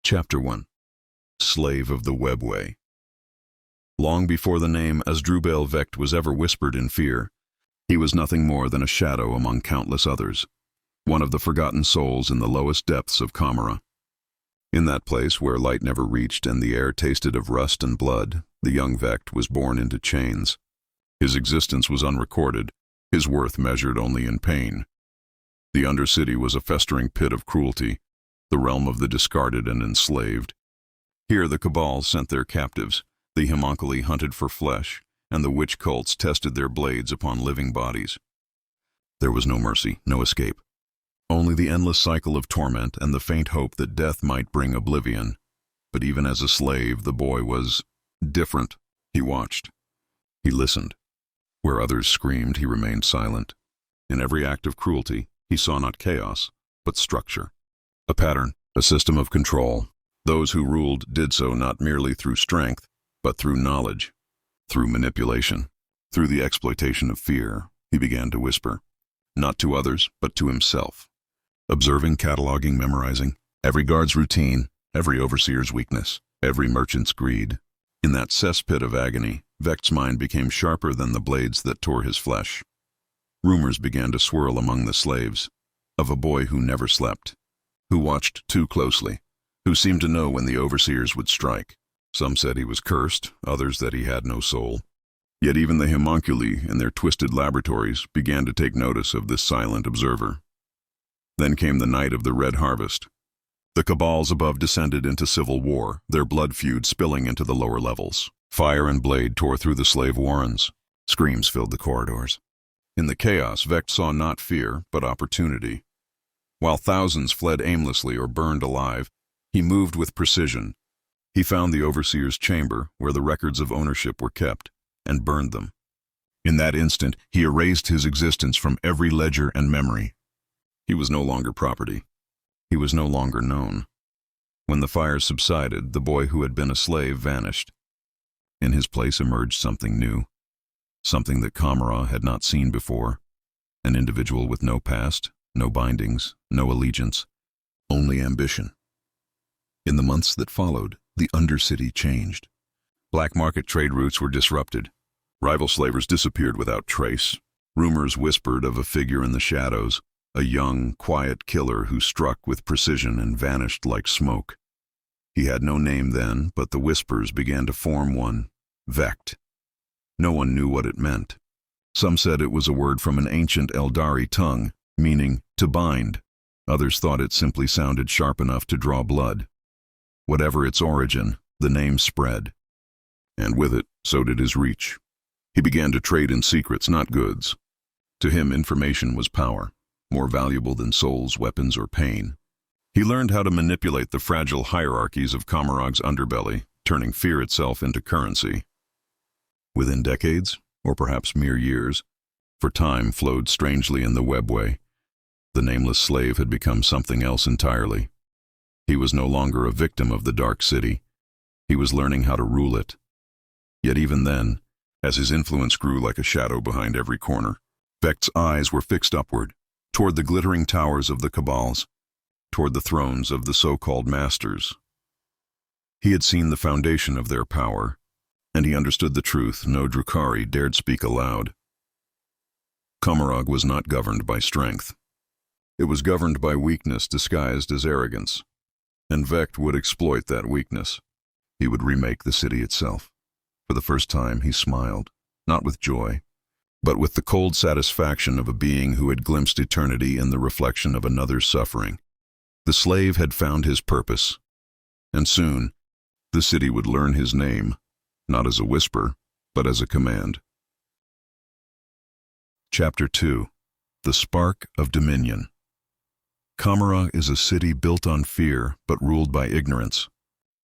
Chapter 1. Slave of the Webway. Long before the name Asdrubael Vect was ever whispered in fear, he was nothing more than a shadow among countless others, one of the forgotten souls in the lowest depths of Commorragh. In that place where light never reached and the air tasted of rust and blood, the young Vect was born into chains. His existence was unrecorded, his worth measured only in pain. The Undercity was a festering pit of cruelty, the realm of the discarded and enslaved. Here the Kabal sent their captives, the homunculi hunted for flesh, and the witch cults tested their blades upon living bodies. There was no mercy, no escape. Only the endless cycle of torment and the faint hope that death might bring oblivion. But even as a slave, the boy was different. He watched. He listened. Where others screamed, he remained silent. In every act of cruelty, he saw not chaos, but structure. A pattern, a system of control. Those who ruled did so not merely through strength, but through knowledge, through manipulation, through the exploitation of fear. He began to whisper, not to others, but to himself. Observing, cataloging, memorizing, every guard's routine, every overseer's weakness, every merchant's greed. In that cesspit of agony, Vect's mind became sharper than the blades that tore his flesh. Rumors began to swirl among the slaves, of a boy who never slept, who watched too closely, who seemed to know when the overseers would strike. Some said he was cursed, others that he had no soul. Yet even the homunculi in their twisted laboratories began to take notice of this silent observer. Then came the night of the Red Harvest. The cabals above descended into civil war, their blood feud spilling into the lower levels. Fire and blade tore through the slave warrens. Screams filled the corridors. In the chaos, Vect saw not fear, but opportunity. While thousands fled aimlessly or burned alive, he moved with precision. He found the overseer's chamber, where the records of ownership were kept, and burned them. In that instant, he erased his existence from every ledger and memory. He was no longer property. He was no longer known. When the fires subsided, the boy who had been a slave vanished. In his place emerged something new, something that Commorragh had not seen before, an individual with no past, no bindings, no allegiance, only ambition. In the months that followed, the Undercity changed. Black market trade routes were disrupted. Rival slavers disappeared without trace. Rumors whispered of a figure in the shadows, a young, quiet killer who struck with precision and vanished like smoke. He had no name then, but the whispers began to form one: Vect. No one knew what it meant. Some said it was a word from an ancient Eldari tongue, meaning to bind. Others thought it simply sounded sharp enough to draw blood. Whatever its origin, the name spread. And with it, so did his reach. He began to trade in secrets, not goods. To him, information was power, more valuable than souls, weapons, or pain. He learned how to manipulate the fragile hierarchies of Commorragh's underbelly, turning fear itself into currency. Within decades, or perhaps mere years, for time flowed strangely in the Webway, the nameless slave had become something else entirely. He was no longer a victim of the Dark City. He was learning how to rule it. Yet even then, as his influence grew like a shadow behind every corner, Vect's eyes were fixed upward, toward the glittering towers of the Kabals, toward the thrones of the so-called masters. He had seen the foundation of their power, and he understood the truth no Drukhari dared speak aloud. Commorragh was not governed by strength. It was governed by weakness disguised as arrogance, and Vect would exploit that weakness. He would remake the city itself. For the first time he smiled, not with joy, but with the cold satisfaction of a being who had glimpsed eternity in the reflection of another's suffering. The slave had found his purpose, and soon the city would learn his name, not as a whisper, but as a command. Chapter 2. The Spark of Dominion. Commorragh is a city built on fear, but ruled by ignorance.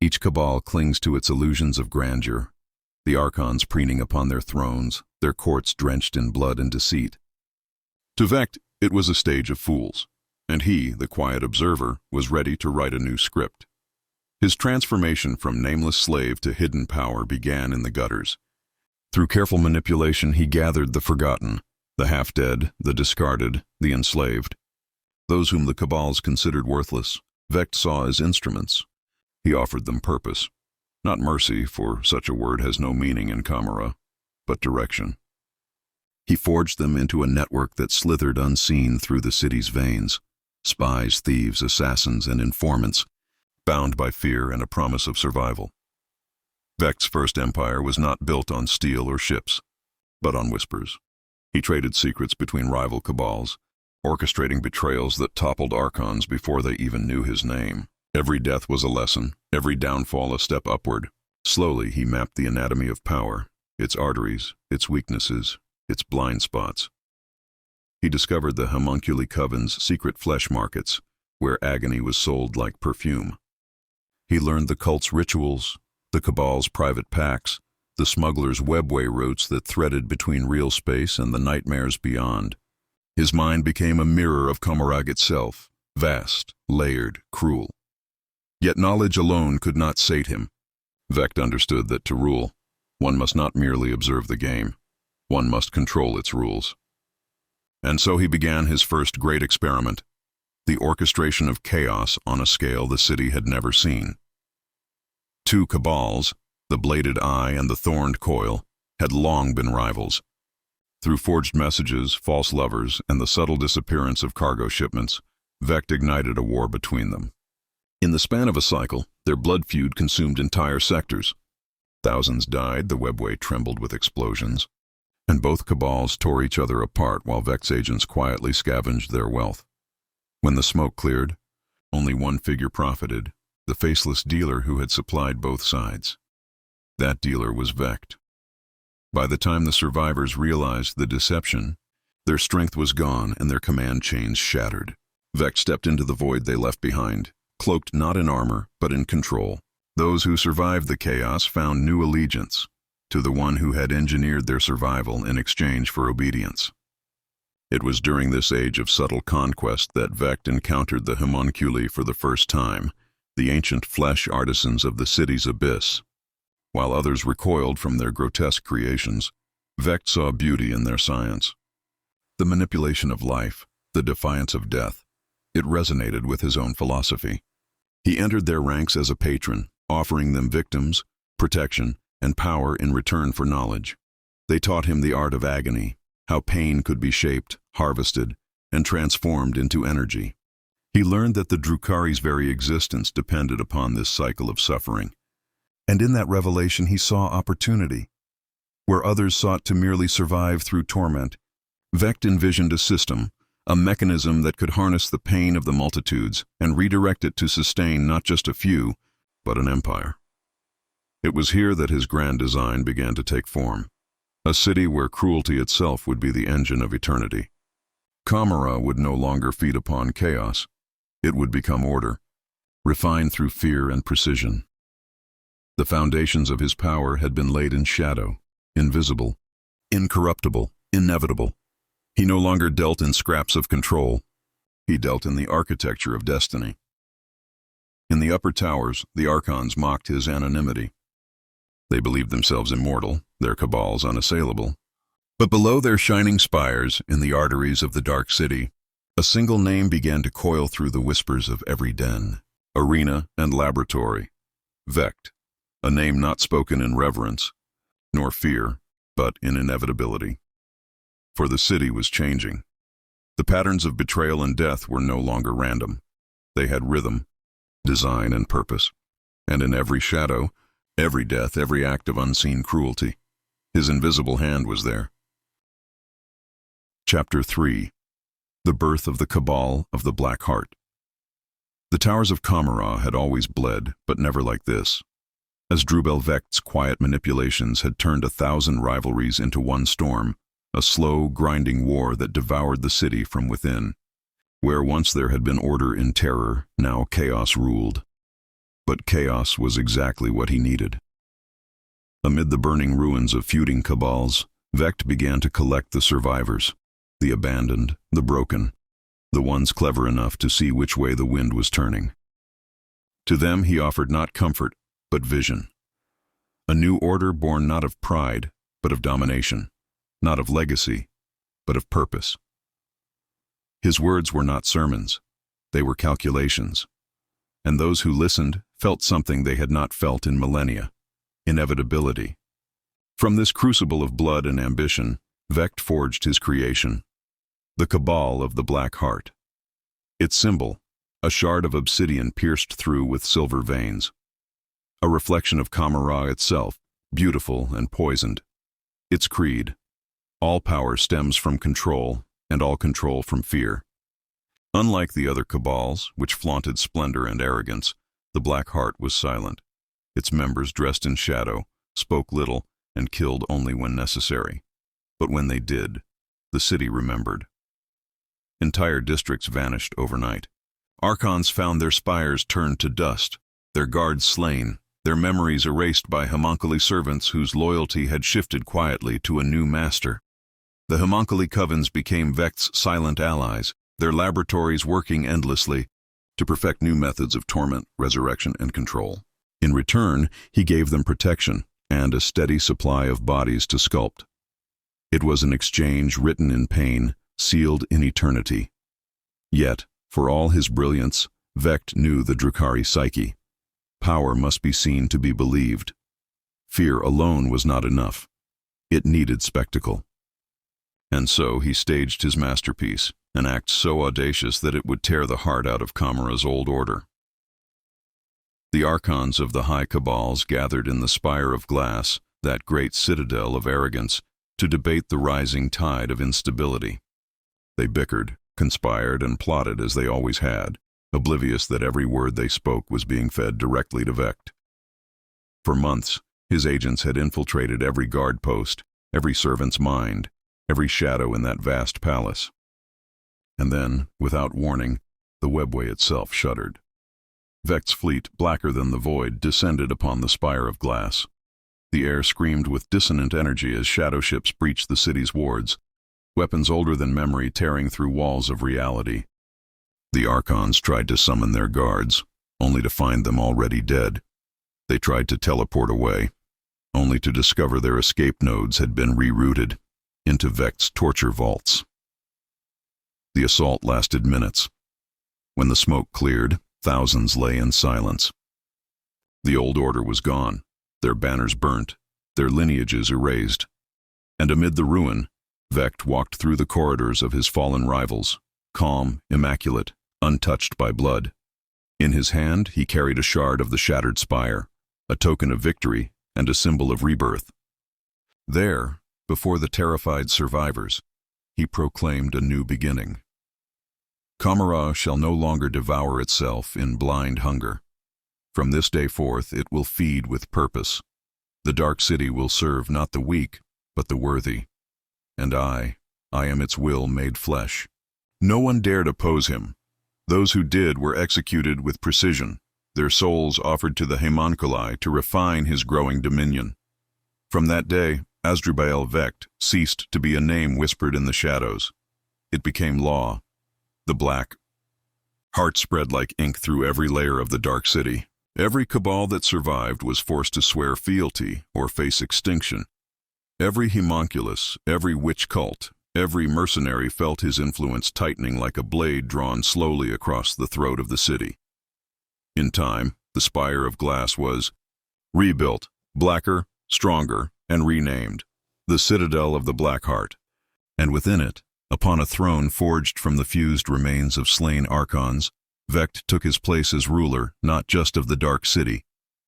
Each cabal clings to its illusions of grandeur, the archons preening upon their thrones, their courts drenched in blood and deceit. To Vect, it was a stage of fools, and he, the quiet observer, was ready to write a new script. His transformation from nameless slave to hidden power began in the gutters. Through careful manipulation, he gathered the forgotten, the half-dead, the discarded, the enslaved. Those whom the cabals considered worthless, Vect saw as instruments. He offered them purpose. Not mercy, for such a word has no meaning in Commorragh, but direction. He forged them into a network that slithered unseen through the city's veins. Spies, thieves, assassins, and informants, bound by fear and a promise of survival. Vect's first empire was not built on steel or ships, but on whispers. He traded secrets between rival cabals, orchestrating betrayals that toppled archons before they even knew his name. Every death was a lesson, every downfall a step upward. Slowly he mapped the anatomy of power, its arteries, its weaknesses, its blind spots. He discovered the homunculi coven's secret flesh markets, where agony was sold like perfume. He learned the cult's rituals, the cabal's private pacts, the smugglers' webway routes that threaded between real space and the nightmares beyond. His mind became a mirror of Commorragh itself, vast, layered, cruel. Yet knowledge alone could not sate him. Vect understood that to rule, one must not merely observe the game, one must control its rules. And so he began his first great experiment, the orchestration of chaos on a scale the city had never seen. Two cabals, the Bladed Eye and the Thorned Coil, had long been rivals. Through forged messages, false lovers, and the subtle disappearance of cargo shipments, Vect ignited a war between them. In the span of a cycle, their blood feud consumed entire sectors. Thousands died, the Webway trembled with explosions, and both cabals tore each other apart while Vect's agents quietly scavenged their wealth. When the smoke cleared, only one figure profited, the faceless dealer who had supplied both sides. That dealer was Vect. By the time the survivors realized the deception, their strength was gone and their command chains shattered. Vect stepped into the void they left behind, cloaked not in armor, but in control. Those who survived the chaos found new allegiance to the one who had engineered their survival in exchange for obedience. It was during this age of subtle conquest that Vect encountered the homunculi for the first time, the ancient flesh artisans of the city's abyss. While others recoiled from their grotesque creations, Vect saw beauty in their science. The manipulation of life, the defiance of death, it resonated with his own philosophy. He entered their ranks as a patron, offering them victims, protection, and power in return for knowledge. They taught him the art of agony, how pain could be shaped, harvested, and transformed into energy. He learned that the Drukhari's very existence depended upon this cycle of suffering. And in that revelation he saw opportunity. Where others sought to merely survive through torment, Vect envisioned a system, a mechanism that could harness the pain of the multitudes and redirect it to sustain not just a few, but an empire. It was here that his grand design began to take form, a city where cruelty itself would be the engine of eternity. Commorragh would no longer feed upon chaos. It would become order, refined through fear and precision. The foundations of his power had been laid in shadow, invisible, incorruptible, inevitable. He no longer dealt in scraps of control. He dealt in the architecture of destiny. In the upper towers, the archons mocked his anonymity. They believed themselves immortal, their cabals unassailable. But below their shining spires, in the arteries of the dark city, a single name began to coil through the whispers of every den, arena, and laboratory. Vect, a name not spoken in reverence, nor fear, but in inevitability. For the city was changing. The patterns of betrayal and death were no longer random. They had rhythm, design, and purpose. And in every shadow, every death, every act of unseen cruelty, his invisible hand was there. Chapter 3. The Birth of the Cabal of the Black Heart. The towers of Commorragh had always bled, but never like this. Asdrubael Vect's quiet manipulations had turned 1,000 rivalries into one storm, a slow, grinding war that devoured the city from within. Where once there had been order in terror, now chaos ruled. But chaos was exactly what he needed. Amid the burning ruins of feuding cabals, Vect began to collect the survivors, the abandoned, the broken, the ones clever enough to see which way the wind was turning. To them he offered not comfort, but vision. A new order born not of pride, but of domination, not of legacy, but of purpose. His words were not sermons, they were calculations, and those who listened felt something they had not felt in millennia: inevitability. From this crucible of blood and ambition, Vect forged his creation, the Kabal of the Black Heart. Its symbol, a shard of obsidian pierced through with silver veins. A reflection of Commorragh itself, beautiful and poisoned. Its creed: all power stems from control, and all control from fear. Unlike the other Cabals, which flaunted splendor and arrogance, the Black Heart was silent. Its members, dressed in shadow, spoke little and killed only when necessary. But when they did, the city remembered. Entire districts vanished overnight. Archons found their spires turned to dust, their guards slain, their memories erased by homunculi servants whose loyalty had shifted quietly to a new master. The homunculi covens became Vect's silent allies, their laboratories working endlessly to perfect new methods of torment, resurrection, and control. In return, he gave them protection and a steady supply of bodies to sculpt. It was an exchange written in pain, sealed in eternity. Yet, for all his brilliance, Vect knew the Drukhari psyche. Power must be seen to be believed. Fear alone was not enough. It needed spectacle. And so he staged his masterpiece, an act so audacious that it would tear the heart out of Commorragh's old order. The archons of the high cabals gathered in the spire of glass, that great citadel of arrogance, to debate the rising tide of instability. They bickered, conspired, and plotted as they always had, oblivious that every word they spoke was being fed directly to Vect. For months, his agents had infiltrated every guard post, every servant's mind, every shadow in that vast palace. And then, without warning, the Webway itself shuddered. Vect's fleet, blacker than the void, descended upon the spire of glass. The air screamed with dissonant energy as shadow ships breached the city's wards, weapons older than memory tearing through walls of reality. The archons tried to summon their guards, only to find them already dead. They tried to teleport away, only to discover their escape nodes had been rerouted into Vect's torture vaults. The assault lasted minutes. When the smoke cleared, thousands lay in silence. The old order was gone, their banners burnt, their lineages erased. And amid the ruin, Vect walked through the corridors of his fallen rivals, calm, immaculate, untouched by blood. In his hand, he carried a shard of the shattered spire, a token of victory and a symbol of rebirth. There, before the terrified survivors, he proclaimed a new beginning. Commorragh shall no longer devour itself in blind hunger. From this day forth, it will feed with purpose. The dark city will serve not the weak, but the worthy. And I am its will made flesh. No one dared oppose him. Those who did were executed with precision, their souls offered to the homunculi to refine his growing dominion. From that day, Asdrubael Vect ceased to be a name whispered in the shadows. It became law. The Black Heart spread like ink through every layer of the dark city. Every cabal that survived was forced to swear fealty or face extinction. Every homunculus, every witch cult, every mercenary felt his influence tightening like a blade drawn slowly across the throat of the city. In time, the spire of glass was rebuilt, blacker, stronger, and renamed, the Citadel of the Black Heart. And within it, upon a throne forged from the fused remains of slain archons, Vect took his place as ruler not just of the Dark City,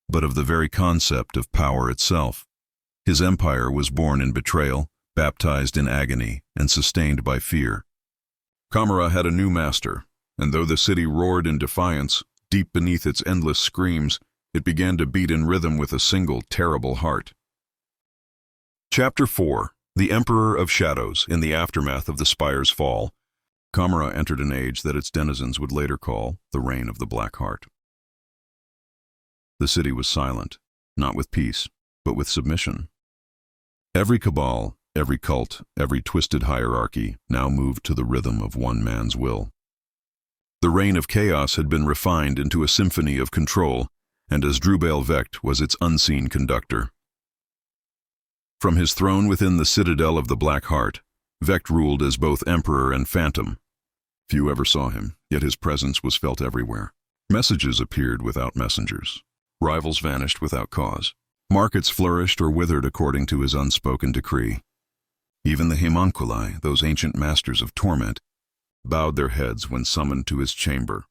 but of the very concept of power itself. His empire was born in betrayal, baptized in agony, and sustained by fear. Commorragh had a new master, and though the city roared in defiance, deep beneath its endless screams, it began to beat in rhythm with a single terrible heart. Chapter 4: The Emperor of Shadows. In the aftermath of the spire's fall, Commorragh entered an age that its denizens would later call the Reign of the Black Heart. The city was silent, not with peace, but with submission. Every cabal, every cult, every twisted hierarchy now moved to the rhythm of one man's will. The reign of chaos had been refined into a symphony of control, and Asdrubael Vect was its unseen conductor. From his throne within the citadel of the Black Heart, Vect ruled as both emperor and phantom. Few ever saw him, yet his presence was felt everywhere. Messages appeared without messengers. Rivals vanished without cause. Markets flourished or withered according to his unspoken decree. Even the homunculi, those ancient masters of torment, bowed their heads when summoned to his chamber.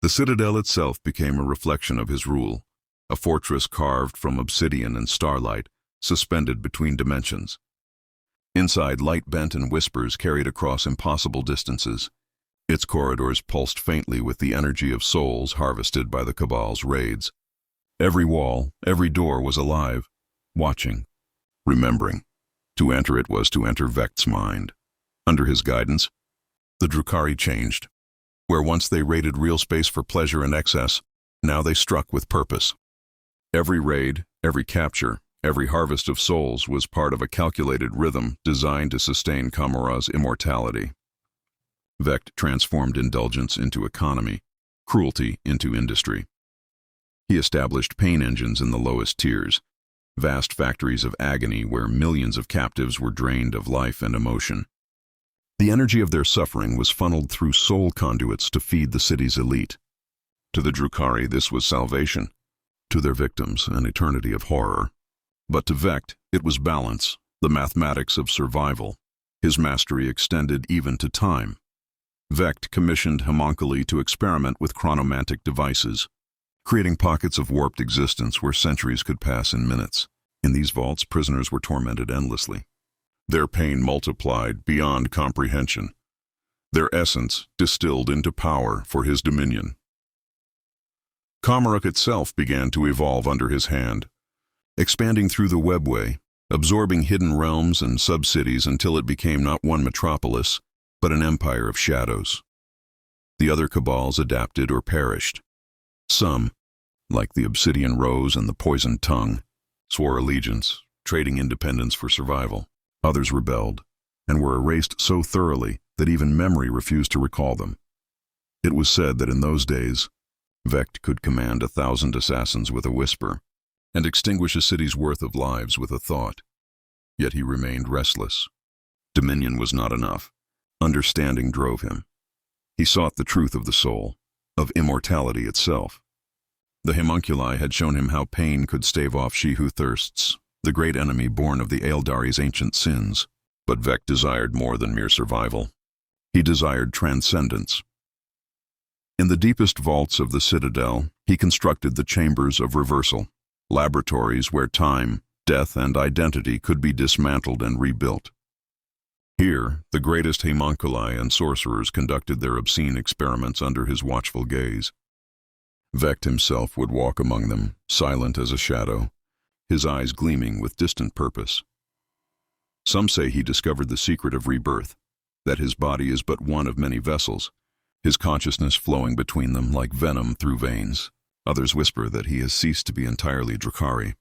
The citadel itself became a reflection of his rule, a fortress carved from obsidian and starlight, suspended between dimensions. Inside, light bent and whispers carried across impossible distances. Its corridors pulsed faintly with the energy of souls harvested by the Cabal's raids. Every wall, every door was alive, watching, remembering. To enter it was to enter Vect's mind. Under his guidance, the Drukhari changed. Where once they raided real space for pleasure and excess, now they struck with purpose. Every raid, every capture, every harvest of souls was part of a calculated rhythm designed to sustain Commorragh's immortality. Vect transformed indulgence into economy, cruelty into industry. He established pain engines in the lowest tiers, vast factories of agony where millions of captives were drained of life and emotion. The energy of their suffering was funneled through soul conduits to feed the city's elite. To the Drukhari, this was salvation. To their victims, an eternity of horror. But to Vect, it was balance, the mathematics of survival. His mastery extended even to time. Vect commissioned homunculi to experiment with chronomantic devices, creating pockets of warped existence where centuries could pass in minutes. In these vaults, prisoners were tormented endlessly. Their pain multiplied beyond comprehension, their essence distilled into power for his dominion. Commorragh itself began to evolve under his hand, expanding through the Webway, absorbing hidden realms and sub-cities until it became not one metropolis, but an empire of shadows. The other Cabals adapted or perished. Some, like the Obsidian Rose and the Poisoned Tongue, swore allegiance, trading independence for survival. Others rebelled, and were erased so thoroughly that even memory refused to recall them. It was said that in those days, Vect could command 1,000 assassins with a whisper, and extinguish a city's worth of lives with a thought. Yet he remained restless. Dominion was not enough. Understanding drove him. He sought the truth of the soul, of immortality itself. The homunculi had shown him how pain could stave off she who thirsts, the great enemy born of the Eldari's ancient sins. But Vect desired more than mere survival. He desired transcendence. In the deepest vaults of the citadel, he constructed the chambers of reversal, laboratories where time, death, and identity could be dismantled and rebuilt. Here, the greatest homunculi and sorcerers conducted their obscene experiments under his watchful gaze. Vect himself would walk among them, silent as a shadow, his eyes gleaming with distant purpose. Some say he discovered the secret of rebirth, that his body is but one of many vessels, his consciousness flowing between them like venom through veins. Others whisper that he has ceased to be entirely Drukhari,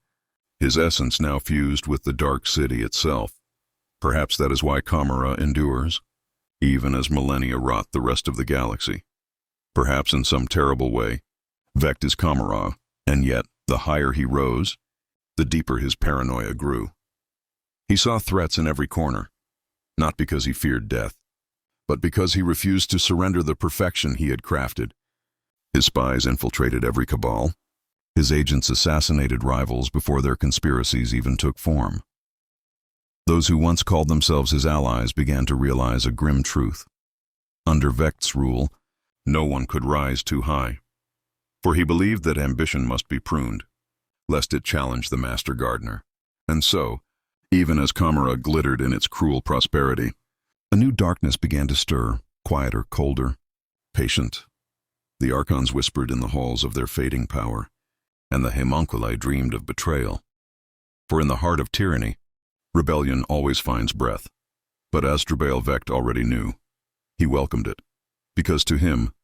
his essence now fused with the dark city itself. Perhaps that is why Commorragh endures, even as millennia rot the rest of the galaxy. Perhaps in some terrible way, Vect is Commorragh, and yet, the higher he rose, the deeper his paranoia grew. He saw threats in every corner, not because he feared death, but because he refused to surrender the perfection he had crafted. His spies infiltrated every cabal. His agents assassinated rivals before their conspiracies even took form. Those who once called themselves his allies began to realize a grim truth. Under Vect's rule, no one could rise too high, for he believed that ambition must be pruned, lest it challenge the master gardener. And so, even as Commorragh glittered in its cruel prosperity, a new darkness began to stir, quieter, colder, patient. The archons whispered in the halls of their fading power, and the homunculi dreamed of betrayal. For in the heart of tyranny, rebellion always finds breath. But Asdrubael Vect already knew. He welcomed it, because to him,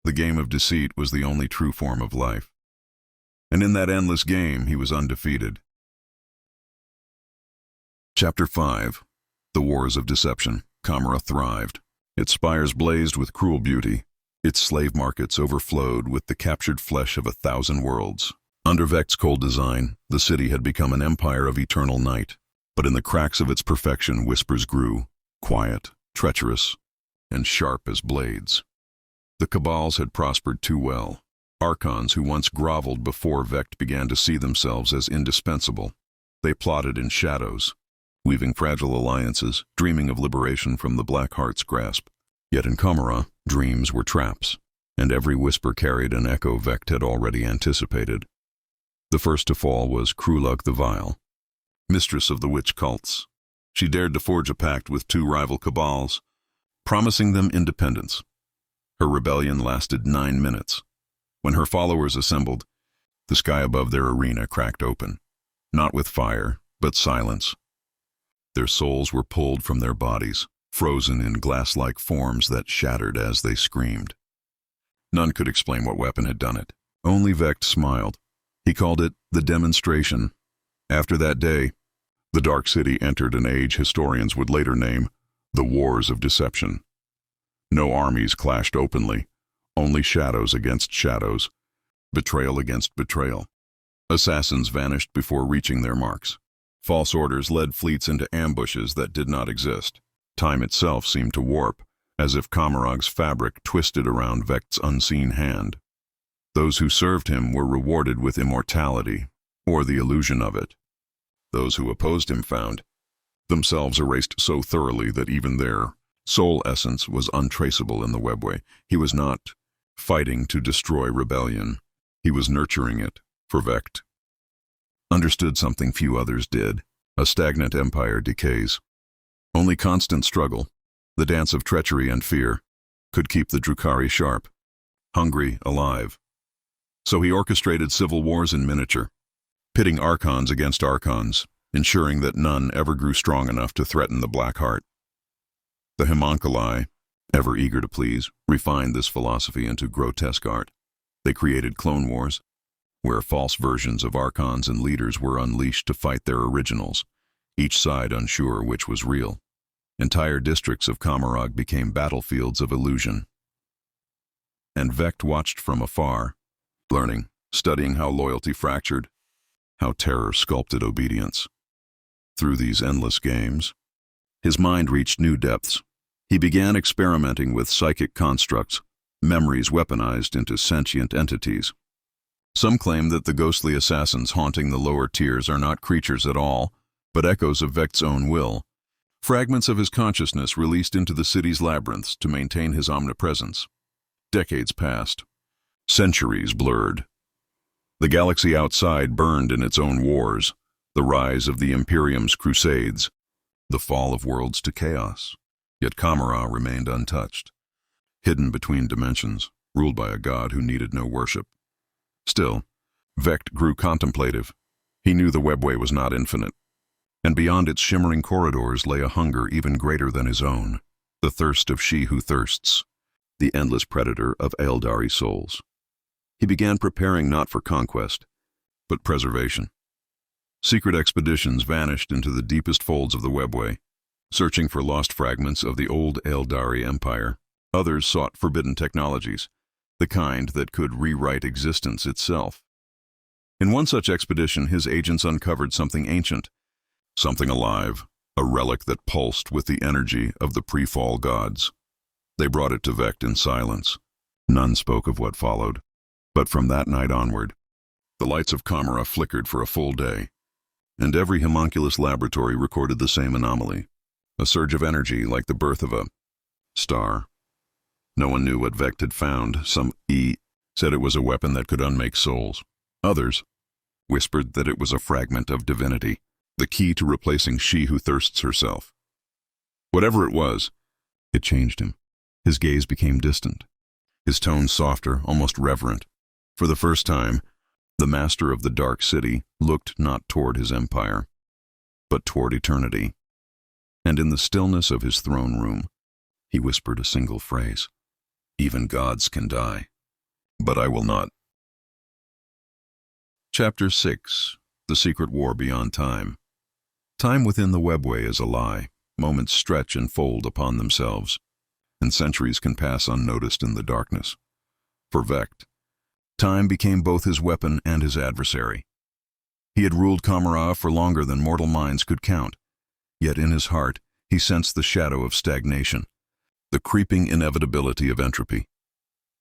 the game of deceit was the only true form of life. And in that endless game, he was undefeated. Chapter 5. The Wars of Deception. Commorragh thrived. Its spires blazed with cruel beauty. Its slave markets overflowed with the captured flesh of 1,000 worlds. Under Vect's cold design, the city had become an empire of eternal night. But in the cracks of its perfection, whispers grew, quiet, treacherous, and sharp as blades. The Cabals had prospered too well. Archons who once groveled before Vect began to see themselves as indispensable. They plotted in shadows, weaving fragile alliances, dreaming of liberation from the Black Heart's grasp. Yet in Commorragh, dreams were traps, and every whisper carried an echo Vect had already anticipated. The first to fall was Commorragh the Vile, mistress of the witch cults. She dared to forge a pact with two rival cabals, promising them independence. Her rebellion lasted 9 minutes. When her followers assembled, the sky above their arena cracked open, not with fire, but silence. Their souls were pulled from their bodies, frozen in glass-like forms that shattered as they screamed. None could explain what weapon had done it. Only Vect smiled. He called it the demonstration. After that day, the Dark City entered an age historians would later name the Wars of Deception. No armies clashed openly, only shadows against shadows, betrayal against betrayal. Assassins vanished before reaching their marks. False orders led fleets into ambushes that did not exist. Time itself seemed to warp, as if Commorragh's fabric twisted around Vect's unseen hand. Those who served him were rewarded with immortality, or the illusion of it. Those who opposed him found themselves erased so thoroughly that even their soul essence was untraceable in the Webway. He was not fighting to destroy rebellion. He was nurturing it, for Vect understood something few others did. A stagnant empire decays. Only constant struggle, the dance of treachery and fear, could keep the Drukhari sharp, hungry, alive. So he orchestrated civil wars in miniature, pitting Archons against Archons, ensuring that none ever grew strong enough to threaten the Black Heart. The homunculi, ever eager to please, refined this philosophy into grotesque art. They created clone wars, where false versions of Archons and leaders were unleashed to fight their originals, each side unsure which was real. Entire districts of Commorragh became battlefields of illusion. And Vect watched from afar, learning, studying how loyalty fractured, how terror sculpted obedience. Through these endless games, his mind reached new depths. He began experimenting with psychic constructs, memories weaponized into sentient entities. Some claim that the ghostly assassins haunting the lower tiers are not creatures at all, but echoes of Vect's own will, fragments of his consciousness released into the city's labyrinths to maintain his omnipresence. Decades passed. Centuries blurred. The galaxy outside burned in its own wars, the rise of the Imperium's crusades, the fall of worlds to chaos. Yet Commorragh remained untouched, hidden between dimensions, ruled by a god who needed no worship. Still, Vect grew contemplative. He knew the Webway was not infinite, and beyond its shimmering corridors lay a hunger even greater than his own, the thirst of she who thirsts, the endless predator of Eldari souls. He began preparing not for conquest, but preservation. Secret expeditions vanished into the deepest folds of the Webway, searching for lost fragments of the old Eldari Empire. Others sought forbidden technologies, the kind that could rewrite existence itself. In one such expedition, his agents uncovered something ancient, something alive, a relic that pulsed with the energy of the pre-fall gods. They brought it to Vect in silence. None spoke of what followed. But from that night onward, the lights of Commorragh flickered for a full day, and every homunculus laboratory recorded the same anomaly, a surge of energy like the birth of a star. No one knew what Vect had found. Some said it was a weapon that could unmake souls. Others whispered that it was a fragment of divinity, the key to replacing she who thirsts herself. Whatever it was, it changed him. His gaze became distant, his tone softer, almost reverent. For the first time, the master of the Dark City looked not toward his empire, but toward eternity. And in the stillness of his throne room, he whispered a single phrase: "Even gods can die, but I will not." Chapter 6. The Secret War Beyond Time. Time within the Webway is a lie. Moments stretch and fold upon themselves, and centuries can pass unnoticed in the darkness. For Vect, time became both his weapon and his adversary. He had ruled Commorragh for longer than mortal minds could count, yet in his heart he sensed the shadow of stagnation, the creeping inevitability of entropy.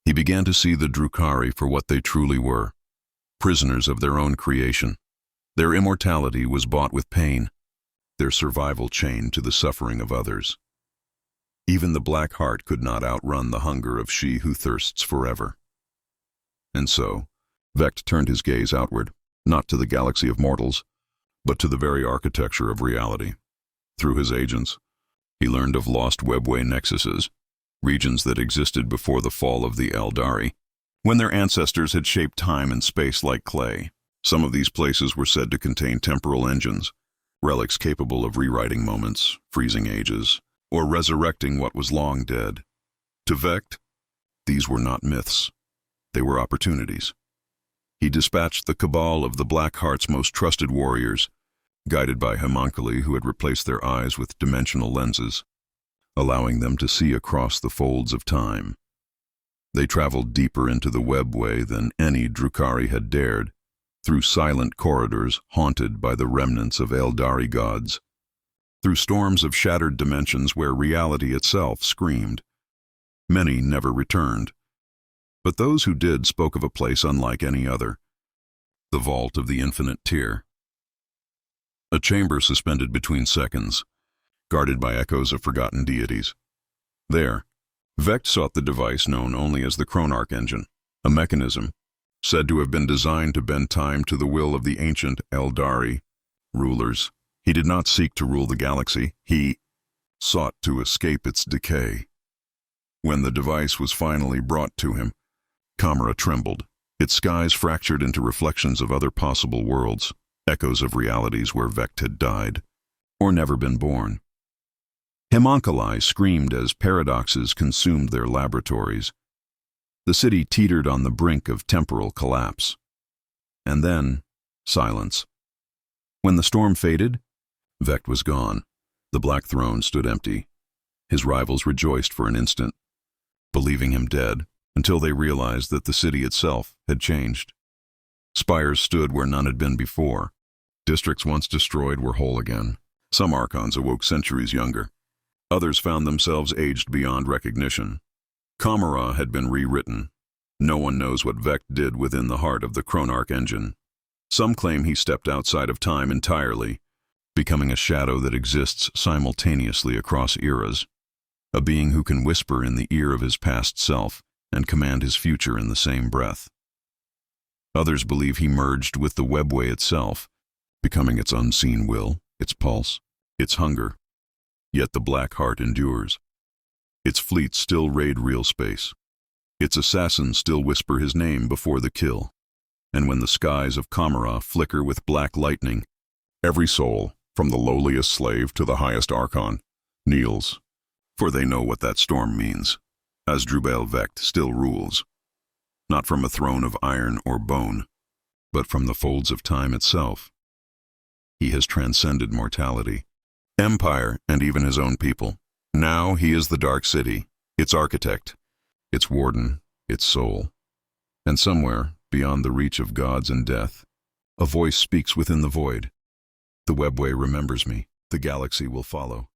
He began to see the Drukhari for what they truly were, prisoners of their own creation. Their immortality was bought with pain, their survival chained to the suffering of others. Even the black heart could not outrun the hunger of she who thirsts forever. And so, Vect turned his gaze outward, not to the galaxy of mortals, but to the very architecture of reality. Through his agents, he learned of lost Webway nexuses, regions that existed before the fall of the Eldari, when their ancestors had shaped time and space like clay. Some of these places were said to contain temporal engines, relics capable of rewriting moments, freezing ages, or resurrecting what was long dead. To Vect, these were not myths. They were opportunities. He dispatched the Kabal of the Black Heart's most trusted warriors, guided by homunculi who had replaced their eyes with dimensional lenses, allowing them to see across the folds of time. They traveled deeper into the Webway than any Drukhari had dared, through silent corridors haunted by the remnants of Eldari gods, through storms of shattered dimensions where reality itself screamed. Many never returned, but those who did spoke of a place unlike any other, the Vault of the Infinite Tier. A chamber suspended between seconds, guarded by echoes of forgotten deities. There, Vect sought the device known only as the Chronarch engine, a mechanism said to have been designed to bend time to the will of the ancient Eldari rulers. He did not seek to rule the galaxy, he sought to escape its decay. When the device was finally brought to him, Commorragh trembled, its skies fractured into reflections of other possible worlds, echoes of realities where Vect had died, or never been born. Homunculi screamed as paradoxes consumed their laboratories. The city teetered on the brink of temporal collapse. And then, silence. When the storm faded, Vect was gone. The Black Throne stood empty. His rivals rejoiced for an instant, believing him dead, until they realized that the city itself had changed. Spires stood where none had been before. Districts once destroyed were whole again. Some archons awoke centuries younger. Others found themselves aged beyond recognition. Commorragh had been rewritten. No one knows what Vect did within the heart of the Chronarch engine. Some claim he stepped outside of time entirely, becoming a shadow that exists simultaneously across eras, a being who can whisper in the ear of his past self and command his future in the same breath. Others believe he merged with the Webway itself, becoming its unseen will, its pulse, its hunger. Yet the Black Heart endures. Its fleets still raid real space. Its assassins still whisper his name before the kill. And when the skies of Commorragh flicker with black lightning, every soul, from the lowliest slave to the highest archon, kneels, for they know what that storm means. Asdrubael Vect still rules, not from a throne of iron or bone, but from the folds of time itself. He has transcended mortality, empire, and even his own people. Now he is the Dark City, its architect, its warden, its soul. And somewhere, beyond the reach of gods and death, a voice speaks within the void. The Webway remembers me. The galaxy will follow.